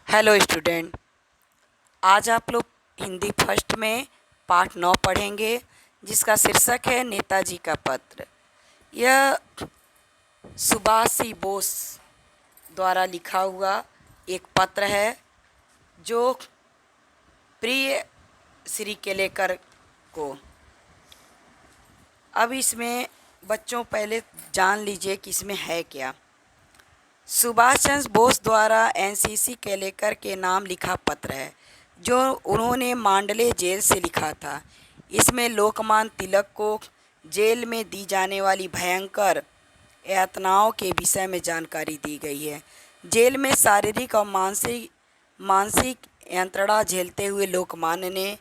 Hello student. आज आप लोग हिंदी फर्स्ट में पाठ 9 पढ़ेंगे, जिसका शीर्षक है नेताजी का पत्र। यह सुभाष सी बोस द्वारा लिखा हुआ एक पत्र है, जो प्रिय श्री केलेकर को। अब इसमें बच्चों पहले जान लीजिए कि इसमें है क्या। सुभाष चंद्र बोस द्वारा एनसीसी केलेकर के नाम लिखा पत्र है, जो उन्होंने मांडले जेल से लिखा था। इसमें लोकमान्य तिलक को जेल में दी जाने वाली भयंकर यातनाओं के विषय में जानकारी दी गई है। जेल में शारीरिक और मानसिक यंत्रणा झेलते हुए लोकमान्य ने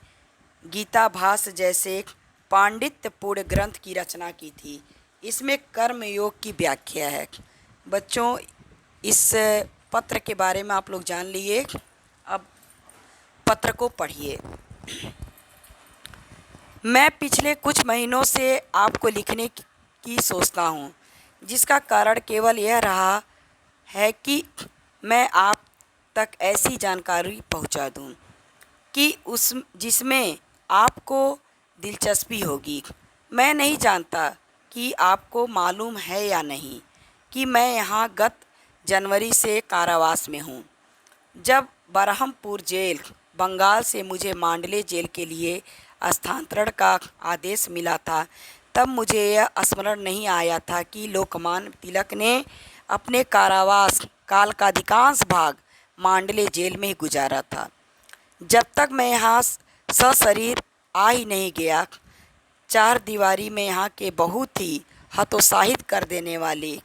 गीता भाष्य जैसे पांडित्यपूर्ण ग्रंथ की रचना की थी। इसमें कर्म योग की व्याख्या है। बच्चों, इस पत्र के बारे में आप लोग जान लिए। अब पत्र को पढ़िए। मैं पिछले कुछ महीनों से आपको लिखने की सोचता हूँ, जिसका कारण केवल यह रहा है कि मैं आप तक ऐसी जानकारी पहुँचा दूँ कि जिसमें आपको दिलचस्पी होगी। मैं नहीं जानता कि आपको मालूम है या नहीं कि मैं यहाँ गत जनवरी से कारावास में हूँ। जब बरहमपुर जेल बंगाल से मुझे मांडले जेल के लिए स्थानांतरण का आदेश मिला था, तब मुझे यह स्मरण नहीं आया था कि लोकमान्य तिलक ने अपने कारावास काल का अधिकांश भाग मांडले जेल में ही गुजारा था। जब तक मैं यहाँ सशरीर आ ही नहीं गया, चार दीवारी में यहाँ के बहुत ही हतोत्साहित कर देने वाले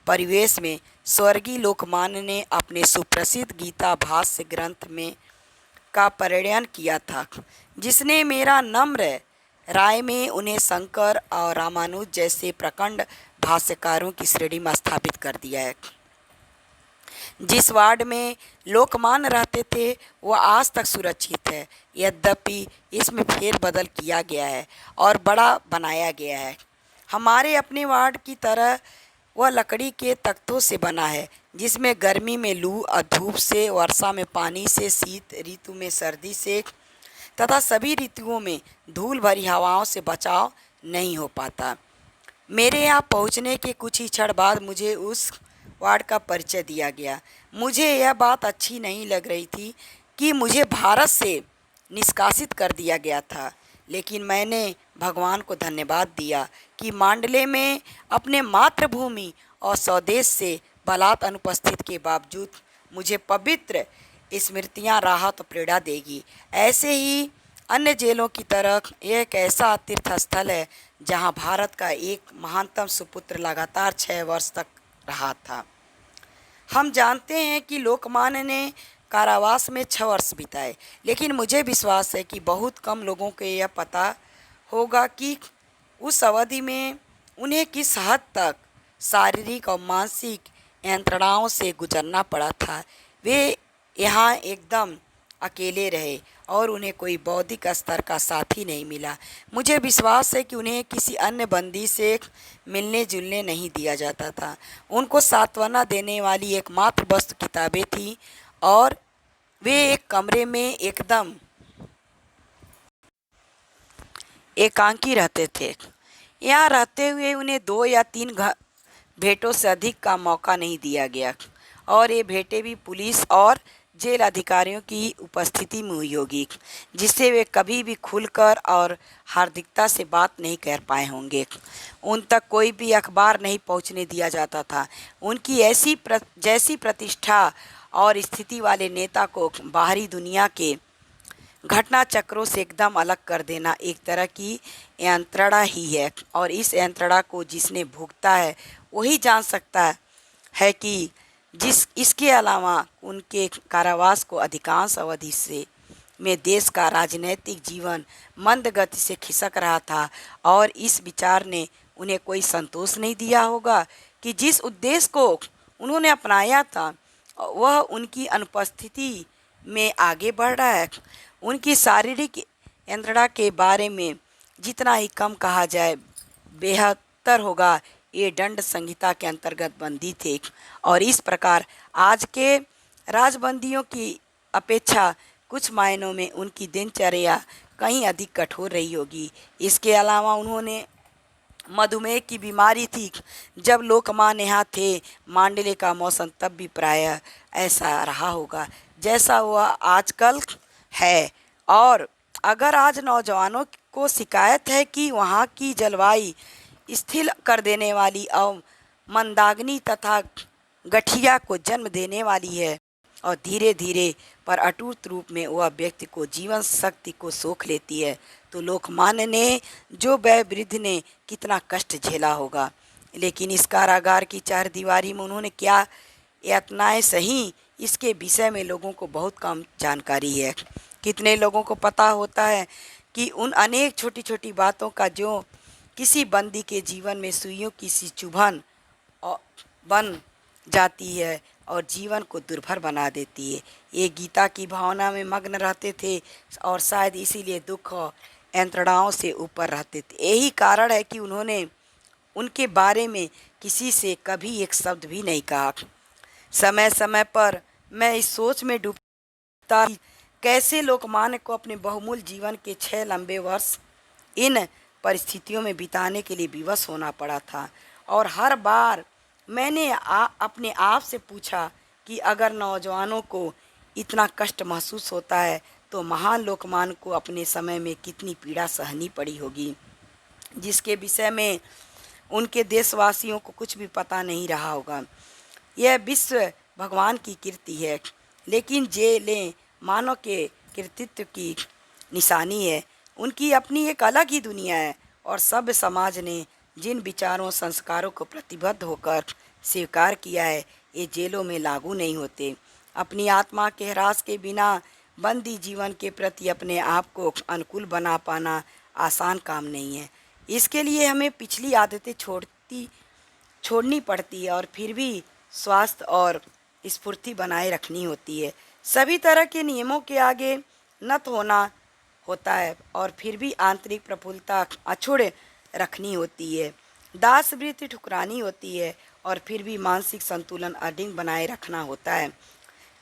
परिवेश में स्वर्गीय लोकमान्य ने अपने सुप्रसिद्ध गीता भाष्य ग्रंथ में का परिणयन किया था, जिसने मेरा नम्र राय में उन्हें शंकर और रामानुज जैसे प्रकांड भाष्यकारों की श्रेणी में स्थापित कर दिया है। जिस वार्ड में लोकमान्य रहते थे वह आज तक सुरक्षित है, यद्यपि इसमें फेरबदल किया गया है और बड़ा बनाया गया है। हमारे अपने वार्ड की तरह वह लकड़ी के तख्तों से बना है, जिसमें गर्मी में लू और धूप से, वर्षा में पानी से, शीत ऋतु में सर्दी से तथा सभी ऋतुओं में धूल भरी हवाओं से बचाव नहीं हो पाता। मेरे यहाँ पहुँचने के कुछ ही क्षण बाद मुझे उस वार्ड का परिचय दिया गया। मुझे यह बात अच्छी नहीं लग रही थी कि मुझे भारत से निष्कासित कर दिया गया था, लेकिन मैंने भगवान को धन्यवाद दिया कि मांडले में अपने मातृभूमि और स्वदेश से बलात् अनुपस्थित के बावजूद मुझे पवित्र स्मृतियाँ राहत और प्रेरणा देगी। ऐसे ही अन्य जेलों की तरह यह एक ऐसा तीर्थस्थल है जहाँ भारत का एक महानतम सुपुत्र लगातार 6 वर्ष तक रहा था। हम जानते हैं कि लोकमान्य ने कारावास में 6 वर्ष बिताए, लेकिन मुझे विश्वास है कि बहुत कम लोगों को यह पता होगा कि उस अवधि में उन्हें किस हद तक शारीरिक और मानसिक यंत्रणाओं से गुजरना पड़ा था। वे यहाँ एकदम अकेले रहे और उन्हें कोई बौद्धिक स्तर का साथी नहीं मिला। मुझे विश्वास है कि उन्हें किसी अन्य बंदी से मिलने जुलने नहीं दिया जाता था। उनको सांत्वना देने वाली एकमात्र वस्तु किताबें थीं और वे एक कमरे में एकदम एकांकी रहते थे। यहाँ रहते हुए उन्हें 2 या 3 भेंटों से अधिक का मौका नहीं दिया गया, और ये भेंटें भी पुलिस और जेल अधिकारियों की उपस्थिति में हुई होगी, जिससे वे कभी भी खुलकर और हार्दिकता से बात नहीं कर पाए होंगे। उन तक कोई भी अखबार नहीं पहुंचने दिया जाता था। उनकी जैसी प्रतिष्ठा और स्थिति वाले नेता को बाहरी दुनिया के घटना चक्रों से एकदम अलग कर देना एक तरह की यंत्रणा ही है, और इस यंत्रणा को जिसने भुगता है वही जान सकता है कि इसके अलावा उनके कारावास को अधिकांश अवधि से में देश का राजनीतिक जीवन मंद गति से खिसक रहा था, और इस विचार ने उन्हें कोई संतोष नहीं दिया होगा कि जिस उद्देश्य को उन्होंने अपनाया था वह उनकी अनुपस्थिति में आगे बढ़ रहा है। उनकी शारीरिक यंत्रणा के बारे में जितना ही कम कहा जाए बेहतर होगा। ये दंड संहिता के अंतर्गत बंदी थे, और इस प्रकार आज के राजबंदियों की अपेक्षा कुछ मायनों में उनकी दिनचर्या कहीं अधिक कठोर रही होगी। इसके अलावा उन्होंने मधुमेह की बीमारी थी। जब लोकमान्य यहाँ थे मांडले का मौसम तब भी प्रायः ऐसा रहा होगा जैसा वह आजकल है। और अगर आज नौजवानों को शिकायत है कि वहाँ की जलवायु स्थिर कर देने वाली और मंदाग्नि तथा गठिया को जन्म देने वाली है और धीरे धीरे पर अटूट रूप में वह व्यक्ति को जीवन शक्ति को सोख लेती है, तो लोकमान्य ने जो वह वृद्ध ने कितना कष्ट झेला होगा। लेकिन इस कारागार की चारदीवारी में उन्होंने क्या यातनाएं सही, इसके विषय में लोगों को बहुत कम जानकारी है। कितने लोगों को पता होता है कि उन अनेक छोटी छोटी बातों का जो किसी बंदी के जीवन में सुइयों की सी चुभन बन जाती है और जीवन को दुर्भर बना देती है। ये गीता की भावना में मग्न रहते थे और शायद इसीलिए दुख और यंत्रणाओं से ऊपर रहते थे। यही कारण है कि उन्होंने उनके बारे में किसी से कभी एक शब्द भी नहीं कहा। समय समय पर मैं इस सोच में डूबता कि कैसे लोकमान्य को अपने बहुमूल्य जीवन के 6 लंबे वर्ष इन परिस्थितियों में बिताने के लिए विवश होना पड़ा था। और हर बार मैंने अपने आप से पूछा कि अगर नौजवानों को इतना कष्ट महसूस होता है तो महान लोकमान्य को अपने समय में कितनी पीड़ा सहनी पड़ी होगी, जिसके विषय में उनके देशवासियों को कुछ भी पता नहीं रहा होगा। यह विश्व भगवान की कीर्ति है, लेकिन जेलें मानव के कृतित्व की निशानी है। उनकी अपनी एक अलग ही दुनिया है और सभ्य समाज ने जिन विचारों संस्कारों को प्रतिबद्ध होकर स्वीकार किया है, ये जेलों में लागू नहीं होते। अपनी आत्मा के ह्रास के बिना बंदी जीवन के प्रति अपने आप को अनुकूल बना पाना आसान काम नहीं है। इसके लिए हमें पिछली आदतें छोड़नी पड़ती है और फिर भी स्वास्थ्य और स्फूर्ति बनाए रखनी होती है। सभी तरह के नियमों के आगे नत होना होता है और फिर भी आंतरिक प्रफुल्लता अछूड़ रखनी होती है। दास वृत्ति ठुकरानी होती है और फिर भी मानसिक संतुलन अडिग बनाए रखना होता है।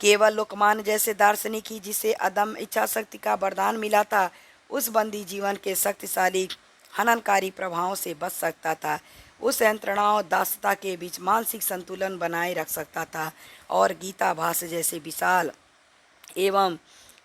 केवल लोकमान्य जैसे दार्शनिक ही, जिसे अदम्य इच्छा शक्ति का वरदान मिला था, उस बंदी जीवन के शक्तिशाली हननकारी प्रभावों से बच सकता था, उस यंत्रणाओं दासता के बीच मानसिक संतुलन बनाए रख सकता था और गीता भाष्य जैसे विशाल एवं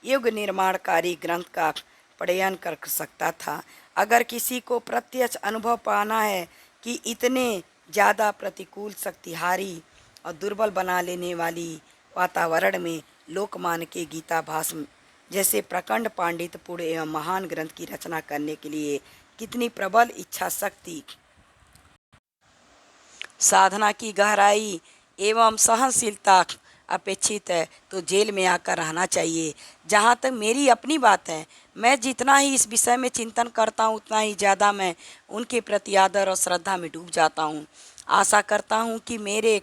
युग निर्माणकारी ग्रंथ का पठन कर सकता था। अगर किसी को प्रत्यक्ष अनुभव पाना है कि इतने ज़्यादा प्रतिकूल, शक्तिहारी और दुर्बल बना लेने वाली वातावरण में लोकमान्य के गीता भाष्य जैसे प्रकांड पांडित्यपूर्ण एवं महान ग्रंथ की रचना करने के लिए कितनी प्रबल इच्छा शक्ति, साधना की गहराई एवं सहनशीलता अपेक्षित है, तो जेल में आकर रहना चाहिए। जहाँ तक मेरी अपनी बात है, मैं जितना ही इस विषय में चिंतन करता हूँ उतना ही ज़्यादा मैं उनके प्रति आदर और श्रद्धा में डूब जाता हूँ। आशा करता हूँ कि मेरे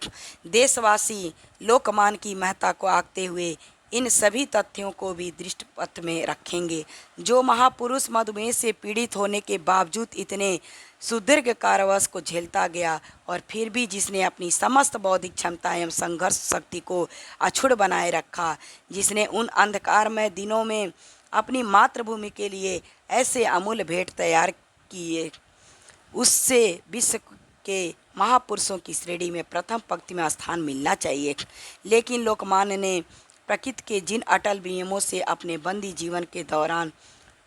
देशवासी लोकमान्य की महत्ता को आंकते हुए इन सभी तथ्यों को भी दृष्टि पथ में रखेंगे। जो महापुरुष मधुमेह से पीड़ित होने के बावजूद इतने सुदीर्घ कारावास को झेलता गया और फिर भी जिसने अपनी समस्त बौद्धिक क्षमता एवं संघर्ष शक्ति को अक्षुण्ण बनाए रखा, जिसने उन अंधकारमय दिनों में अपनी मातृभूमि के लिए ऐसे अमूल्य भेंट तैयार किए, उससे विश्व के महापुरुषों की श्रेणी में प्रथम पंक्ति में स्थान मिलना चाहिए। लेकिन लोकमान्य ने प्रकृति के जिन अटल नियमों से अपने बंदी जीवन के दौरान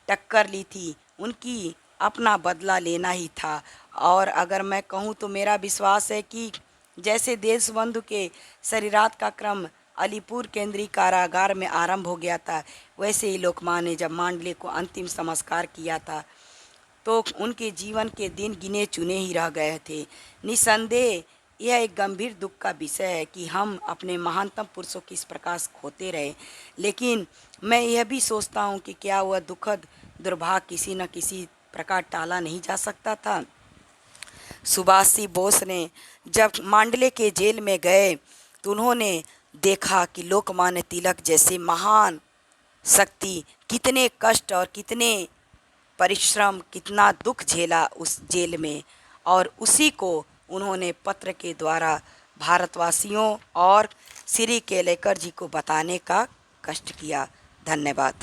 टक्कर ली थी, उनकी अपना बदला लेना ही था। और अगर मैं कहूँ तो मेरा विश्वास है कि जैसे देशबंधु के शरीरात का क्रम अलीपुर केंद्रीय कारागार में आरंभ हो गया था, वैसे ही लोकमान्य ने जब मांडले को अंतिम संस्कार किया था तो उनके जीवन के दिन गिने चुने ही रह गए थे। निसंदेह यह एक गंभीर दुख का विषय है कि हम अपने महानतम पुरुषों की इस प्रकार खोते रहे। लेकिन मैं यह भी सोचता हूँ कि क्या वह दुखद दुर्भाग्य किसी न किसी प्रकार टाला नहीं जा सकता था। सुभाष बोस ने जब मांडले के जेल में गए तो उन्होंने देखा कि लोकमान्य तिलक जैसे महान शक्ति कितने कष्ट और कितने परिश्रम, कितना दुख झेला उस जेल में, और उसी को उन्होंने पत्र के द्वारा भारतवासियों और श्री केलेकर जी को बताने का कष्ट किया। धन्यवाद।